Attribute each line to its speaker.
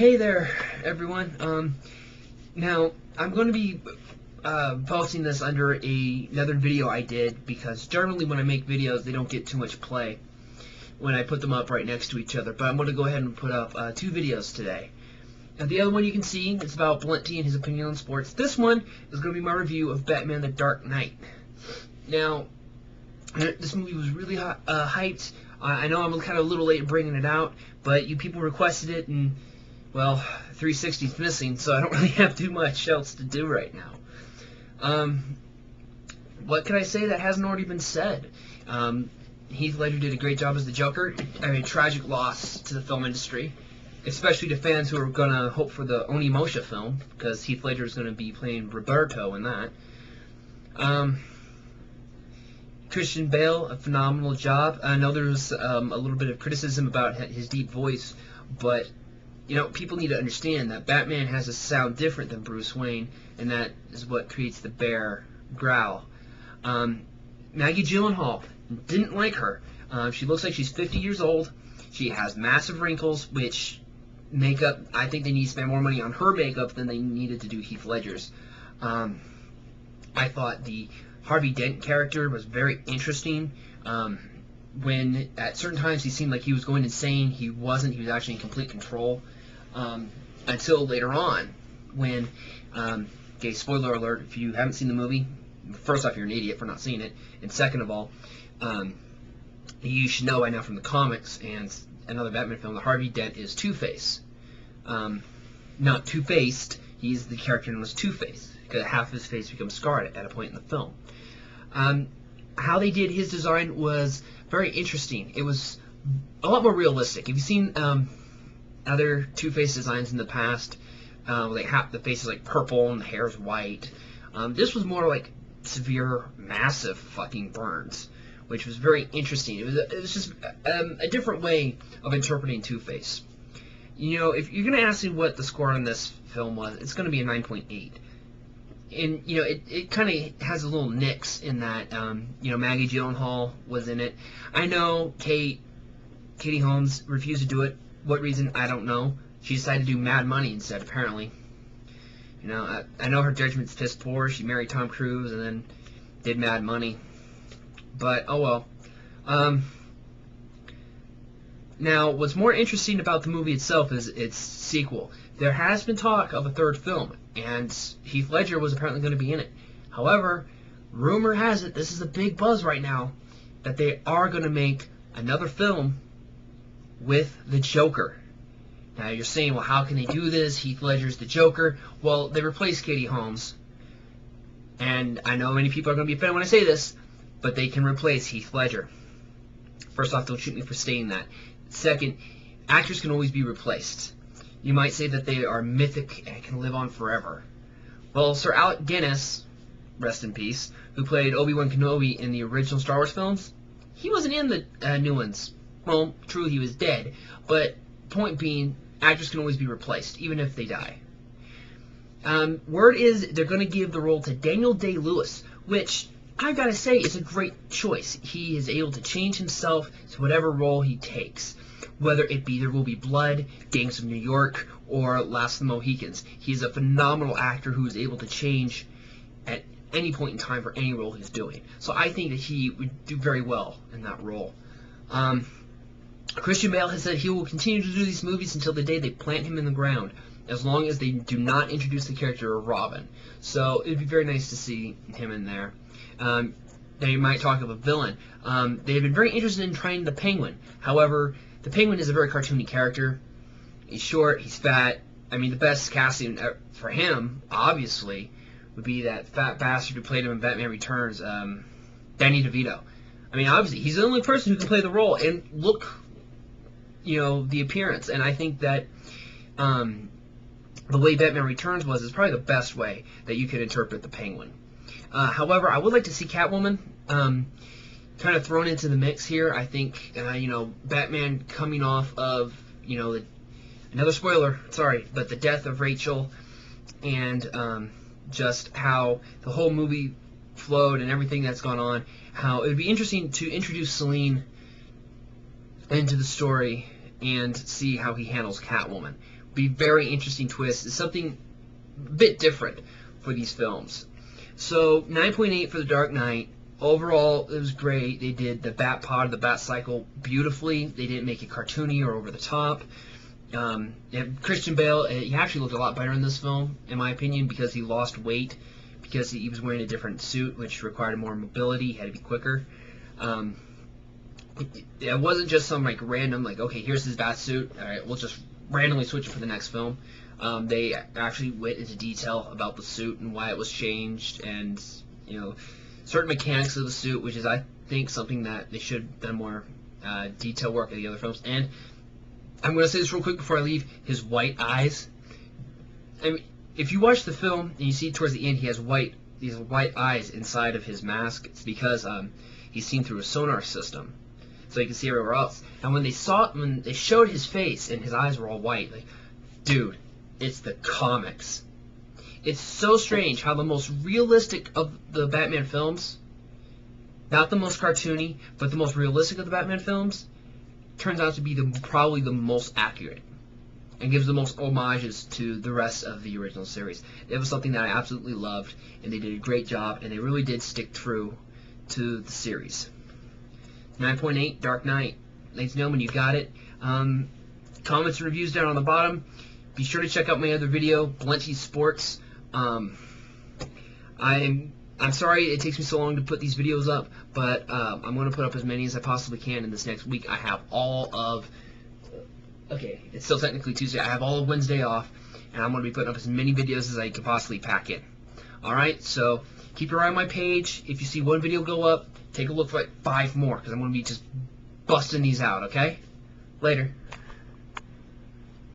Speaker 1: Hey there, everyone. Now, I'm going to be posting this under another video I did, because generally when I make videos, they don't get too much play when I put them up right next to each other. But I'm going to go ahead and put up two videos today. Now, the other one you can see is about Blunt and his opinion on sports. This one is going to be my review of Batman the Dark Knight. Now, this movie was really hyped. I know I'm kind of a little late in bringing it out, but you people requested it, and well, 360's missing, so I don't really have too much else to do right now. What can I say that hasn't already been said? Heath Ledger did a great job as the Joker. I mean, tragic loss to the film industry, especially to fans who are going to hope for the Onimusha film, because Heath Ledger is going to be playing Roberto in that. Christian Bale, a phenomenal job. I know there was a little bit of criticism about his deep voice, but you know, people need to understand that Batman has a sound different than Bruce Wayne, and that is what creates the bear growl. Maggie Gyllenhaal, didn't like her. She looks like she's 50 years old. She has massive wrinkles, which makeup, I think they need to spend more money on her makeup than they needed to do Heath Ledger's. I thought the Harvey Dent character was very interesting. When at certain times he seemed like he was going insane, he wasn't. He was actually in complete control. Until later on, when, okay, spoiler alert, if you haven't seen the movie, first off, you're an idiot for not seeing it, and second of all, you should know by now from the comics and another Batman film that Harvey Dent is Two-Face. Not two-faced, he's the character known as Two-Face, because half of his face becomes scarred at a point in the film. How they did his design was very interesting. It was a lot more realistic. If you've seen other Two-Face designs in the past, like half the face is like purple and the hair is white, this was more like severe, massive fucking burns, which was very interesting. It was just a different way of interpreting Two-Face. You know, if you're going to ask me what the score on this film was, it's going to be a 9.8. And, you know, it kind of has a little nicks in that, you know, Maggie Gyllenhaal was in it. I know Katie Holmes refused to do it. What reason, I don't know. She decided to do Mad Money instead, apparently. You know, I know her judgment's piss poor. She married Tom Cruise and then did Mad Money. But, oh well. Now, what's more interesting about the movie itself is its sequel. There has been talk of a third film, and Heath Ledger was apparently going to be in it. However, rumor has it, this is a big buzz right now, that they are going to make another film with the Joker. Now you're saying, well, how can they do this? Heath Ledger's the Joker. Well, they replaced Katie Holmes. And I know many people are going to be offended when I say this, but they can replace Heath Ledger. First off, don't shoot me for saying that. Second, actors can always be replaced. You might say that they are mythic and can live on forever. Well, Sir Alec Guinness, rest in peace, who played Obi-Wan Kenobi in the original Star Wars films, he wasn't in the new ones. Well, true, he was dead, but point being, actors can always be replaced, even if they die. Word is they're going to give the role to Daniel Day-Lewis, which I've got to say is a great choice. He is able to change himself to whatever role he takes, whether it be There Will Be Blood, Gangs of New York, or Last of the Mohicans. He's a phenomenal actor who is able to change at any point in time for any role he's doing. So I think that he would do very well in that role. Christian Bale has said he will continue to do these movies until the day they plant him in the ground, as long as they do not introduce the character of Robin. So it would be very nice to see him in there. They might talk of a villain. They have been very interested in trying the Penguin. However, the Penguin is a very cartoony character. He's short, he's fat. I mean, the best casting for him, obviously, would be that fat bastard who played him in Batman Returns, Danny DeVito. I mean, obviously, he's the only person who can play the role and look, you know, the appearance. And I think that the way Batman Returns was is probably the best way that you could interpret the Penguin. However, I would like to see Catwoman kind of thrown into the mix here. I think, you know, Batman coming off of, you know, another spoiler, sorry, but the death of Rachel, and just how the whole movie flowed and everything that's gone on, how it would be interesting to introduce Selene into the story and see how he handles Catwoman, be very interesting twist. It's something a bit different for these films. So 9.8 for The Dark Knight. Overall, it was great. They did the Bat Pod, the Bat Cycle beautifully. They didn't make it cartoony or over the top. Christian Bale, he actually looked a lot better in this film, in my opinion, because he lost weight, because he was wearing a different suit, which required more mobility. He had to be quicker. It wasn't just some like random, like, okay, here's his bat suit. All right, we'll just randomly switch it for the next film. They actually went into detail about the suit and why it was changed, and certain mechanics of the suit, which is, I think, something that they should have done more detail work in the other films. And I'm going to say this real quick before I leave. His white eyes. I mean, if you watch the film and you see towards the end he has these white eyes inside of his mask, it's because he's seen through a sonar system, so you can see everywhere else. And when they showed his face and his eyes were all white, like, dude, it's the comics. It's so strange how the most realistic of the Batman films, not the most cartoony, but the most realistic of the Batman films, turns out to be probably the most accurate, and gives the most homages to the rest of the original series. It was something that I absolutely loved, and they did a great job, and they really did stick true to the series. 9.8, Dark Knight. Ladies and gentlemen, you got it. Comments and reviews down on the bottom. Be sure to check out my other video, Blenty Sports. I'm sorry it takes me so long to put these videos up, but I'm going to put up as many as I possibly can in this next week. I have all of, okay, it's still technically Tuesday. I have all of Wednesday off, and I'm going to be putting up as many videos as I can possibly pack in. Alright, so keep your eye on my page. If you see one video go up, take a look for like 5 more, because I'm going to be just busting these out, okay? Later.